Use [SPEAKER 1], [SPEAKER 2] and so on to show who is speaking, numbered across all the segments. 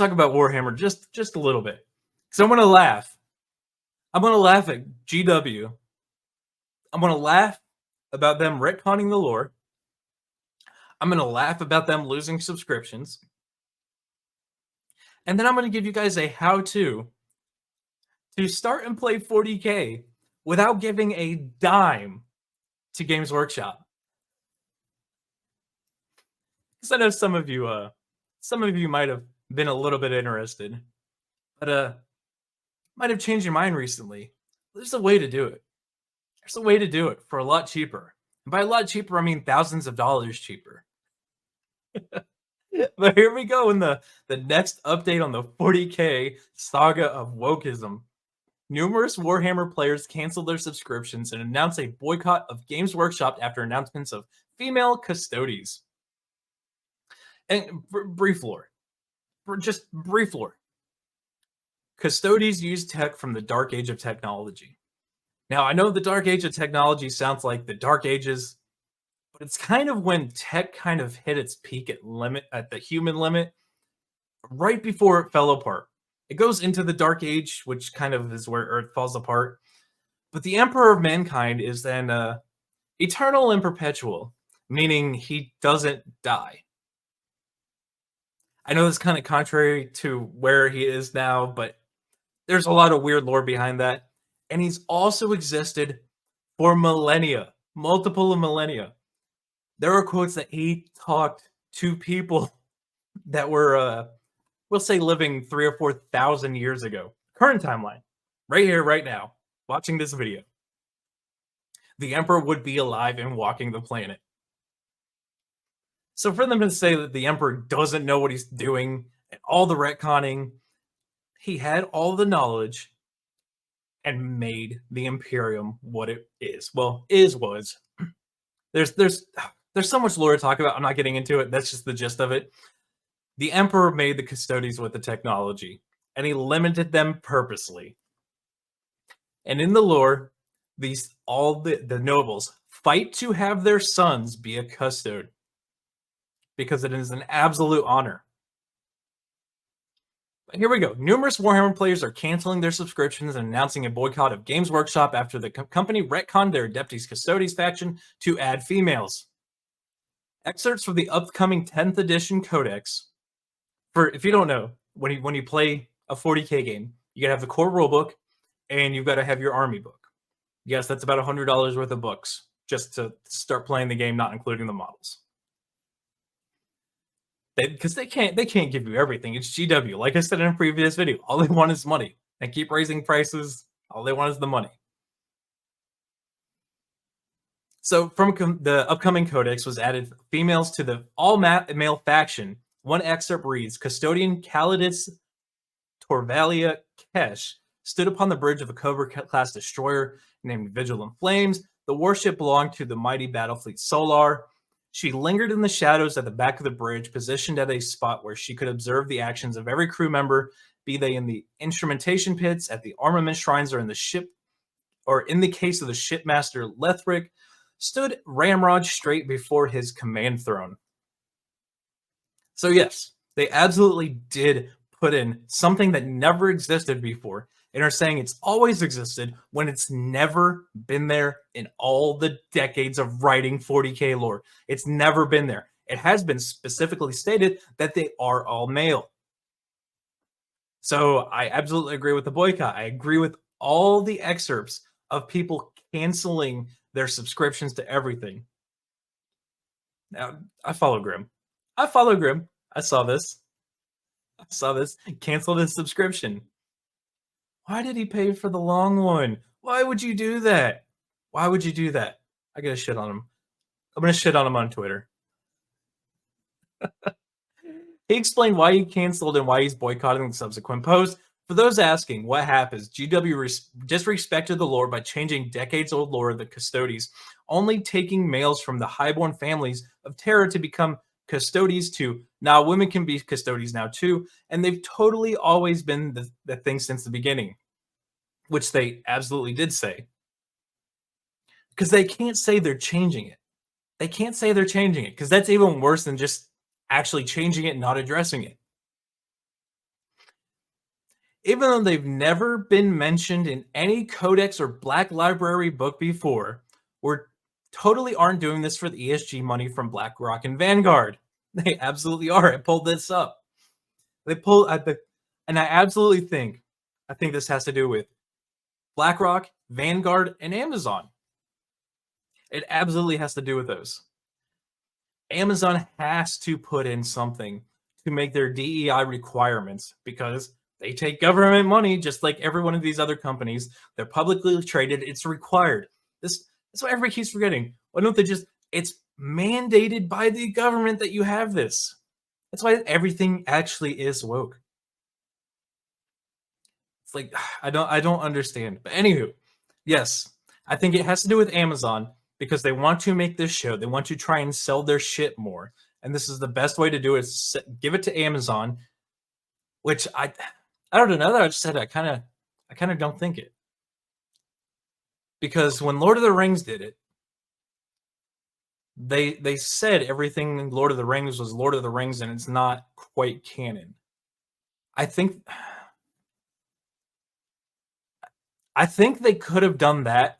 [SPEAKER 1] talk about Warhammer just a little bit. So I'm gonna laugh. I'm gonna laugh at GW. I'm gonna laugh about them retconning the lore. I'm gonna laugh about them losing subscriptions. And then I'm gonna give you guys a how-to to start and play 40K without giving a dime to Games Workshop. Because I know some of you might have been a little bit interested, but might have changed your mind recently. There's a way to do it. There's a way to do it for a lot cheaper. And by a lot cheaper, I mean thousands of dollars cheaper. But here we go in the next update on the 40K saga of wokeism. Numerous Warhammer players canceled their subscriptions and announced a boycott of Games Workshop after announcements of female custodies. And brief lore. Just brief lore. Custodies use tech from the dark age of technology. Now, I know the dark age of technology sounds like the dark ages, but it's kind of when tech kind of hit its peak at the human limit, right before it fell apart. It goes into the dark age, which kind of is where Earth falls apart. But the Emperor of Mankind is then eternal and perpetual, meaning he doesn't die. I know that's kind of contrary to where he is now, but there's a lot of weird lore behind that. And he's also existed for millennia, multiple millennia. There are quotes that he talked to people that were, we'll say, living 3,000 or 4,000 years ago. Current timeline, right here, right now, watching this video. The Emperor would be alive and walking the planet. So for them to say that the Emperor doesn't know what he's doing, and all the retconning, he had all the knowledge and made the Imperium what it is. Well, was. There's so much lore to talk about. I'm not getting into it. That's just the gist of it. The Emperor made the Custodies with the technology, and he limited them purposely. And in the lore, all the nobles fight to have their sons be a custode because it is an absolute honor. But here we go. Numerous Warhammer players are canceling their subscriptions and announcing a boycott of Games Workshop after the company retconned their Adeptus Custodes faction to add females. Excerpts from the upcoming 10th edition codex. If you don't know, when you play a 40K game, you gotta have the core rulebook and you've got to have your army book. Yes, that's about $100 worth of books just to start playing the game, not including the models. Because they can't give you everything. It's GW. Like I said in a previous video, all they want is money. They keep raising prices. All they want is the money. So from the upcoming codex was added females to the all-male faction. One excerpt reads, Custodian Calidus Torvalia Kesh stood upon the bridge of a Cobra-class destroyer named Vigilant Flames. The warship belonged to the mighty battle fleet Solar. She lingered in the shadows at the back of the bridge, positioned at a spot where she could observe the actions of every crew member, be they in the instrumentation pits, at the armament shrines, or in the ship, or in the case of the shipmaster Lethric, stood ramrod straight before his command throne. So yes, they absolutely did put in something that never existed before, and are saying it's always existed when it's never been there in all the decades of writing 40K lore. It's never been there. It has been specifically stated that they are all male. So I absolutely agree with the boycott. I agree with all the excerpts of people canceling their subscriptions to everything. Now, I follow Grim. I saw this. Canceled his subscription. Why did he pay for the long one? Why would you do that? Why would you do that? I gotta shit on him. I'm gonna shit on him on Twitter. He explained why he canceled and why he's boycotting the subsequent post. For those asking what happens, GW disrespected the lore by changing decades-old lore of the Custodies, only taking males from the highborn families of Terra to become Custodies to now women can be Custodies now too, and they've totally always been the thing since the beginning, which they absolutely did say. Because they can't say they're changing it. They can't say they're changing it, because that's even worse than just actually changing it and not addressing it. Even though they've never been mentioned in any codex or Black Library book before, we're totally aren't doing this for the ESG money from BlackRock and Vanguard. They absolutely are. I pulled this up. They pull at the, and I think this has to do with BlackRock, Vanguard, and Amazon. It absolutely has to do with those. Amazon has to put in something to make their DEI requirements because they take government money just like every one of these other companies. They're publicly traded. It's required. That's what everybody keeps forgetting. Why don't they just? It's mandated by the government that you have this. That's why everything actually is woke. It's like I don't understand. But anywho, yes, I think it has to do with Amazon because they want to make this show. They want to try and sell their shit more. And this is the best way to do it is give it to Amazon, which I don't know. Now that I just said it, I kind of don't think it. Because when Lord of the Rings did it, they said everything in Lord of the Rings was Lord of the Rings and it's not quite canon. I think I think they could have done that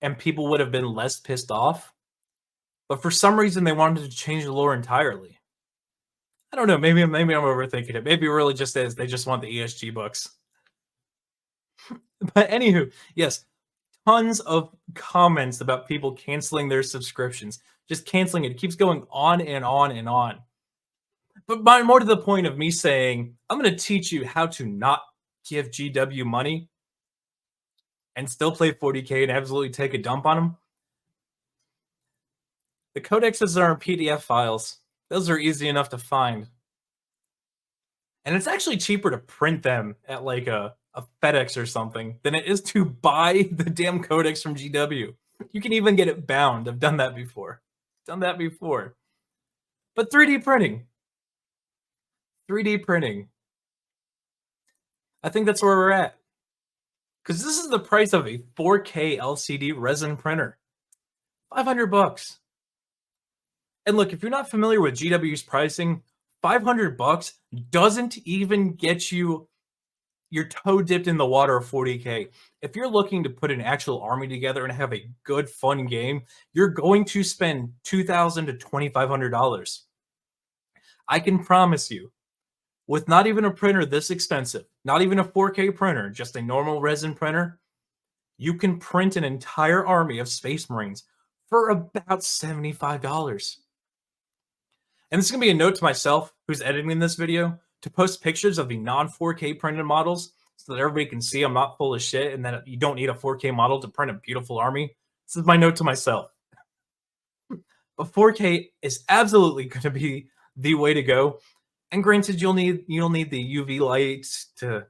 [SPEAKER 1] and people would have been less pissed off. But for some reason they wanted to change the lore entirely. I don't know, maybe I'm overthinking it. Maybe it really just is they just want the ESG books. But anywho, yes, tons of comments about people canceling their subscriptions. Just canceling it. It keeps going on and on and on. But more to the point of me saying, I'm going to teach you how to not give GW money and still play 40K and absolutely take a dump on them. The codexes are in PDF files. Those are easy enough to find. And it's actually cheaper to print them at like a FedEx or something than it is to buy the damn codex from GW. You can even get it bound. I've done that before. But 3D printing. 3D printing. I think that's where we're at. Because this is the price of a 4K LCD resin printer. $500. And look, if you're not familiar with GW's pricing, $500 doesn't even get you your toe dipped in the water of 40K. If you're looking to put an actual army together and have a good, fun game, you're going to spend $2,000 to $2,500. I can promise you, with not even a printer this expensive, not even a 4K printer, just a normal resin printer, you can print an entire army of Space Marines for about $75. And this is going to be a note to myself who's editing this video to post pictures of the non-4K printed models so that everybody can see I'm not full of shit and that you don't need a 4K model to print a beautiful army. This is my note to myself. But 4K is absolutely going to be the way to go. And granted, you'll need the UV lights to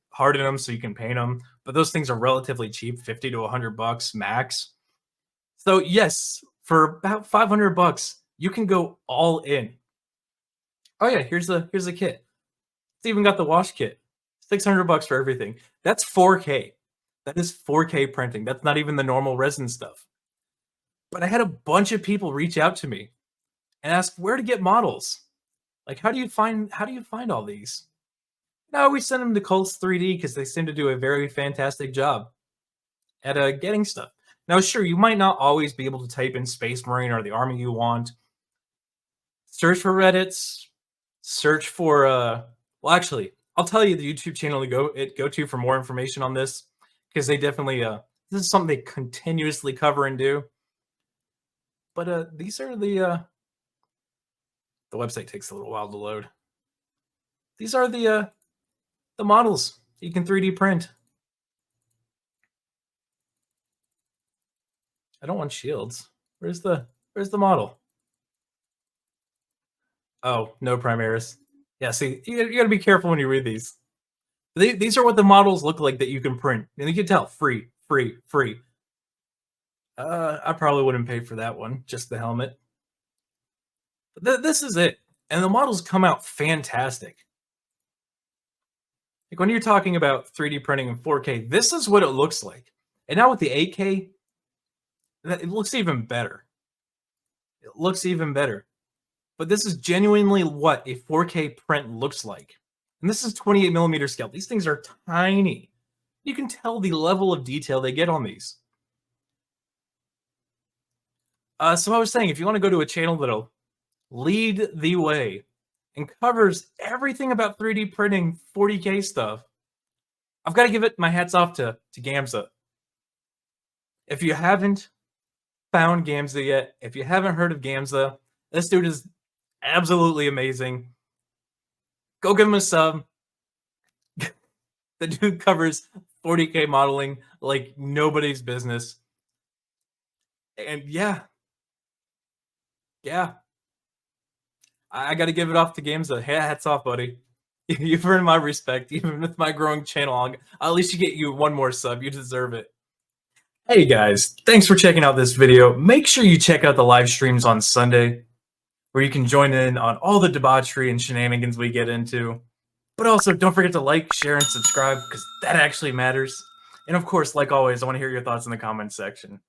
[SPEAKER 1] harden them so you can paint them, but those things are relatively cheap, $50 to $100 max. So yes, for about $500, you can go all in. Oh yeah, here's the kit. It's even got the wash kit. $600 for everything. That's 4K. That is 4K printing. That's not even the normal resin stuff. But I had a bunch of people reach out to me and ask where to get models. Like, how do you find all these? No, we send them to Cults 3D because they seem to do a very fantastic job at getting stuff. Now, sure, you might not always be able to type in Space Marine or the army you want. Search for Reddits. Search for well, actually, I'll tell you the YouTube channel to go to for more information on this because they definitely this is something they continuously cover and do. But these are the website takes a little while to load. These are the models you can 3D print. I don't want shields. Where's the model? Oh, no Primaris. Yeah, see, you got to be careful when you read these. These are what the models look like that you can print, and you can tell free. I probably wouldn't pay for that one, just the helmet. But this is it, and the models come out fantastic. Like when you're talking about 3D printing in 4K, this is what it looks like. And now with the 8K, it looks even better. It looks even better. But this is genuinely what a 4K print looks like. And this is 28mm scale. These things are tiny. You can tell the level of detail they get on these. So I was saying, if you want to go to a channel that'll lead the way and covers everything about 3D printing 40K stuff, I've got to give it my hats off to Gamza. If you haven't found Gamza yet, if you haven't heard of Gamza, this dude is absolutely amazing. Go give him a sub. The dude covers 40K modeling like nobody's business. And yeah. I got to give it off to Gamza. Hey, hats off, buddy. You've earned my respect. Even with my growing channel, I'll at least get you one more sub. You deserve it. Hey guys, thanks for checking out this video. Make sure you check out the live streams on Sunday, where you can join in on all the debauchery and shenanigans we get into. But also, don't forget to like, share, and subscribe, because that actually matters. And of course, like always, I want to hear your thoughts in the comments section.